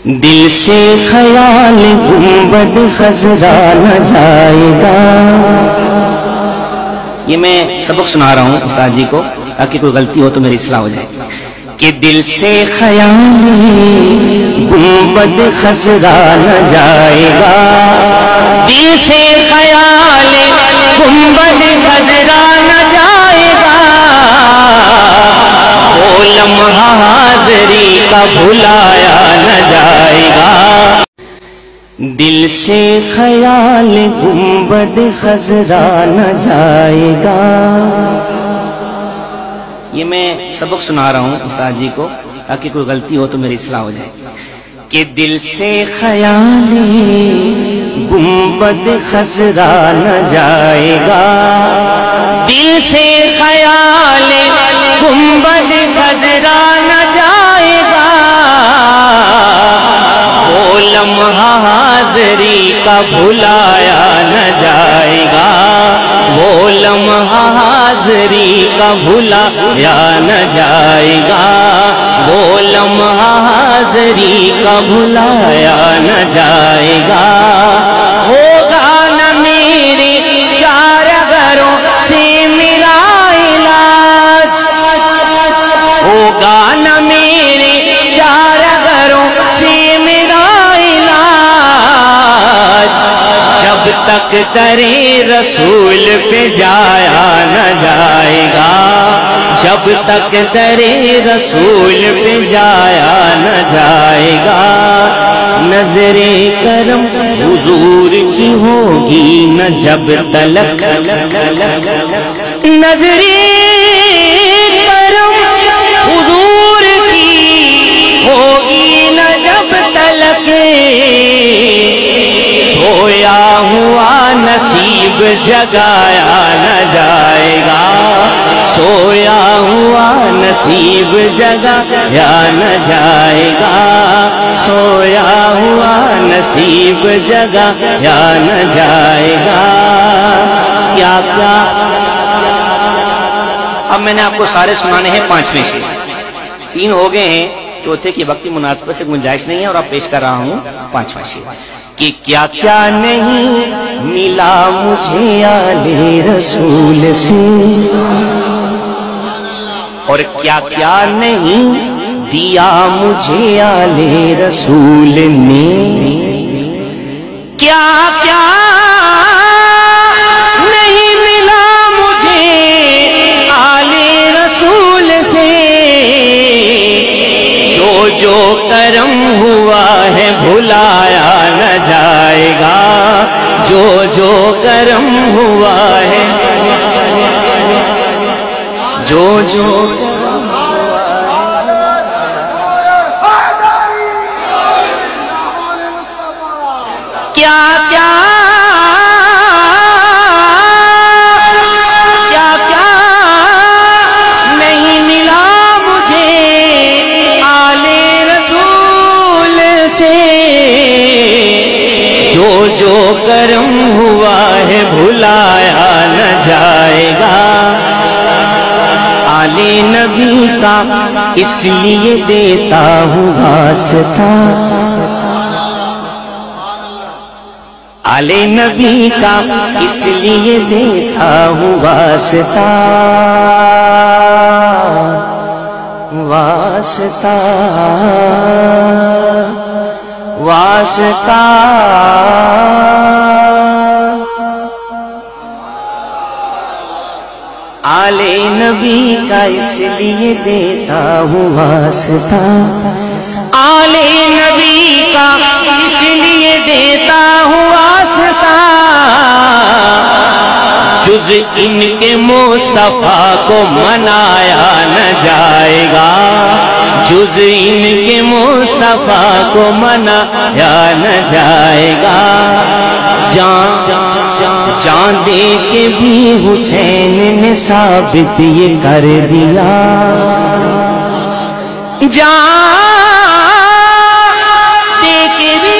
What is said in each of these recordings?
دل سے خیال گنبد خضرا نہ جائے گا. یہ میں سبق سنا رہا ہوں استاد جی کو تاکہ کوئی غلطی ہو تو میری اصلاح ہو جائے کہ دل سے خیال گنبد خضرا نہ جائے گا. دل سے خیال گنبد خضرا نہ جائے گا. وہ لمحہ حاضری کا بھلایا نہ جائے گا. دل سے خیال گنبد خضرا نہ جائے گا. یہ میں سبق سنا رہا ہوں استاد جی کو تاکہ کوئی غلطی ہو تو میری اصلاح ہو جائے کہ دل سے خیال گنبد خضرا نہ جائے گا. دل سے خیال گنبد خضرا نہ جائے گا. وہ لمحہ حاضری کا بھلایا نہ جائے گا. وہ لمحہ حاضری کا بھلایا نہ جائے گا. وہ لمحہ حاضری کا بھلایا نہ جائے گا. ہوگا نہ میرے چار گھروں سے میرا علاج. ہوگا نہ میرے چار گھروں سے میرا علاج. جب تک تیرے رسول پہ جایا نہ جائے گا. جب تک تیرے رسول پہ جایا نہ جائے گا. نظر کرم حضور کی ہوگی نہ جب تلک. نظر کرم حضور کی ہوگی نہ جب تلک. سویا ہوا نصیب جگایا نہ جائے گا. سویا ہوا نصیب جگایا نہ جائے گا. سویا ہوا نصیب جگایا نہ جائے گا. کیا کیا اب میں نے آپ کو سارے سنانے ہیں 5ویں شعر. 3 ہو گئے ہیں, چوتھے کی وقتی مناسبت سے گنجائش نہیں ہے اور اب پیش کر رہا ہوں 5واں شعر کہ کیا کیا نہیں ملا مجھے آل رسول سے, اور کیا کیا نہیں دیا مجھے آل رسول نے. کیا کیا نہیں ملا مجھے آل رسول سے. جو جو کرم ہوا ہے بھلایا نہ جائے گا. جو جو کرم ہوا ہے جو جو کیا کیا کیا کیا نہیں ملا مجھے آل رسول سے. جو جو کرم ہوا ہے بھلایا نہ جائے گا. آل نبی کا اس لیے دیتا ہوں واسطہ. آل نبی کا اس لیے دیتا ہوں واسطہ. واسطہ واسطہ آل نبی کا اس لیے دیتا ہوں واسطہ. آل نبی کا اس لیے دیتا ہوں واسطہ. جز ان کے مصطفیٰ کو منایا نہ جائے گا. جز ان کے مصطفیٰ کو منایا نہ جائے گا. جان دے کے بھی حسین نے ثابت یہ کر دیا. جان دے کے بھی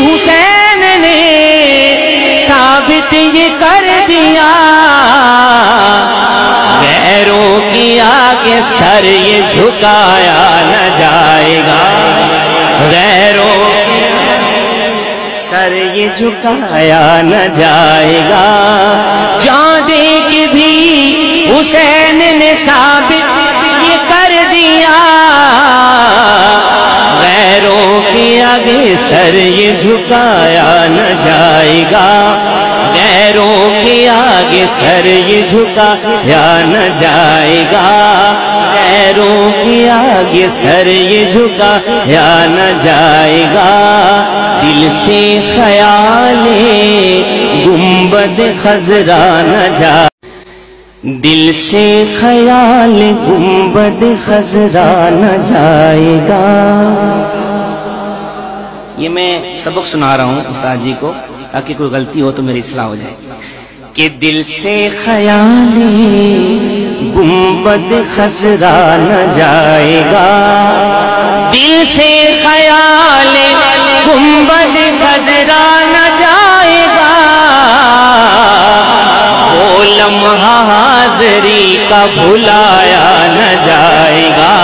حسین نے ثابت یہ کر دیا. غیروں کی آگے سر یہ جھکایا نہ جائے گا. غیر سر یہ جھکایا نہ جائے گا، جان دے کے بھی حسین نے ثابت یہ کر دیا، غیروں کے آگے سر یہ جھکایا نہ جائے گا، غیروں کے آگے سر یہ جھکایا نہ جائے گا، غیروں کے آگے سر یہ جھکایا نہ جائے گا، دل سے خیال گنبد خضرا نہ جائے، دل سے خیال گنبد خضرا نہ جائے گا۔ یہ میں سبق سنا رہا ہوں استاد جی کو تاکہ کوئی غلطی ہو تو میری اصلاح ہو جائے، کہ دل سے خیال گنبد خضرا نہ جائے گا، دل سے خیال گنبد خضرا نہ جائے گا، وہ لمحہ حاضری کا بھلایا نہ جائے گا،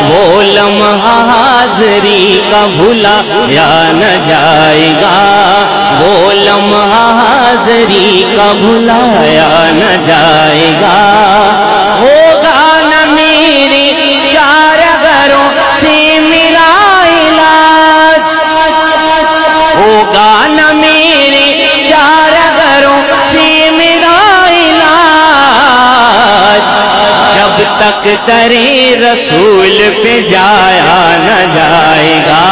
وہ لمحہ حاضری کا بھلایا نہ جائے گا، وہ لمحہ حاضری کا بھلایا نہ جائے گا، ہوگا نہ میرے چار گھروں سے میرا علاج، ہوگا نہ میرے چار گھروں سے میرا علاج، جب تک درِ رسول پہ جایا نہ جائے گا،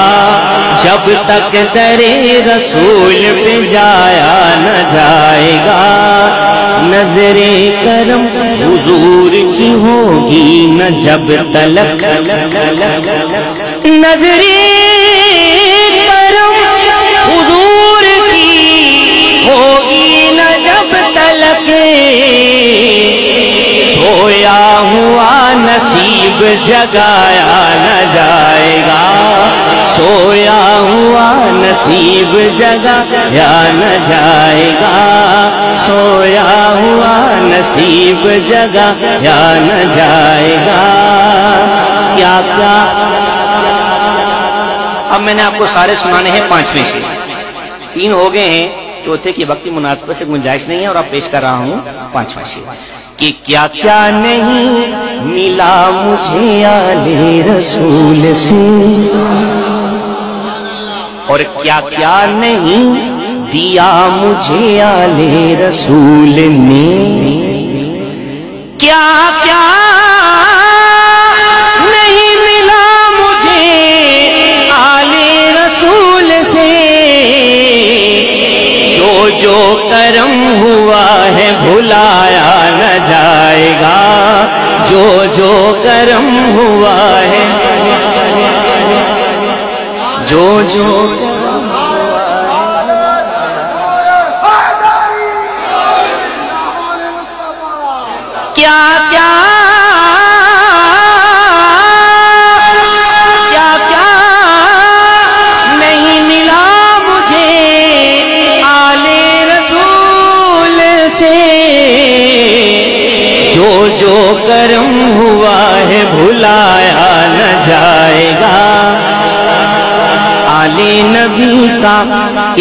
جب تک درِ رسول پہ جایا نہ جائے گا، نظر کرم حضور کی ہوگی نہ جب تلک، نظر کرم حضور کی ہوگی نہ جب تلک، سویا ہوا نصیب جگایا نہ جائے گا، سویا ہوا نصیب جگایا نہ جائے گا، سویا ہوا نصیب جگایا نہ جائے گا، کیا کیا۔ اب میں نے آپ کو سارے سنانے ہیں 5ویں شعر، 3 ہو گئے ہیں، چوتھے کی وقتی مناسبت سے گنجائش نہیں ہے، اور اب پیش کر رہا ہوں 5واں شعر، کہ کیا کیا نہیں ملا مجھے آل رسول سے، اور کیا کیا نہیں دیا مجھے آل رسول نے، کیا کیا نہیں ملا مجھے آل رسول سے، جو کرم ہوا ہے بھلایا نہ جائے گا، جو کرم ہوا ہے، جو کیا کیا نہیں ملا مجھے آل رسول سے، جو کرم ہوا ہے بھلایا نہ جائے گا، آل نبی کا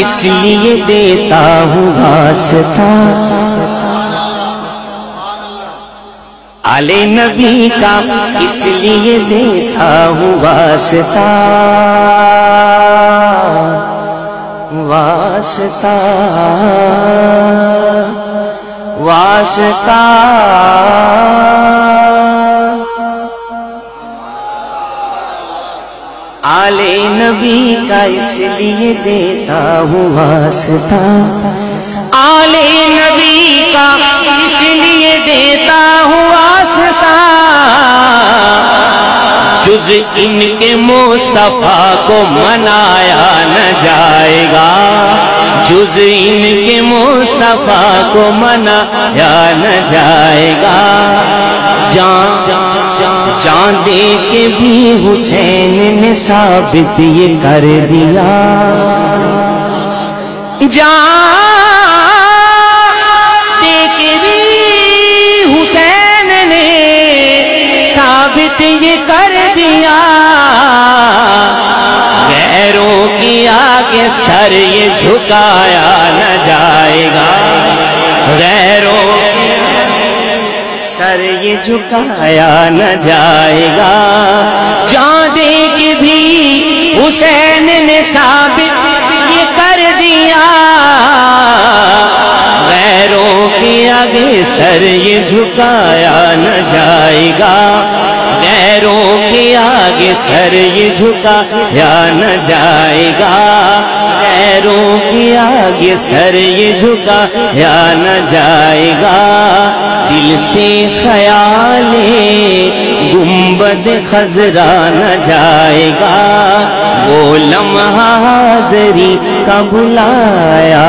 اس لیے دیتا ہوں واسطہ، آل نبی کا اس لیے دیتا ہوں واسطہ، واسطہ واسطہ، آل نبی کا اس لیے دیتا ہوں واسطہ، آل نبی کا اس لیے دیتا ہوں واسطہ، جز ان کے مصطفیٰ کو منایا نہ جائے گا، جز ان کے مصطفیٰ کو منایا نہ جائے گا، جان دے کے بھی حسین نے ثابت یہ کر دیا، جان دے کے بھی حسین نے ثابت یہ کر دیا، غیروں کی آگ آگے سر یہ جھکایا نہ جائے گا، غیروں کے سر یہ جھکایا نہ جائے گا، جان دے کے بھی حسین نے ثابت یہ کر دیا، غیروں کے آگے سر یہ جھکایا نہ جائے گا، غیروں کے آگے سر یہ جھکایا نہ جائے گا، غیروں کے آگے سر یہ جھکایا نہ جائے گا، دل سے خیال گنبد خضرا نہ جائے گا، وہ لمحہ حاضری کا بھلایا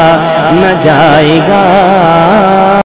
نہ جائے گا۔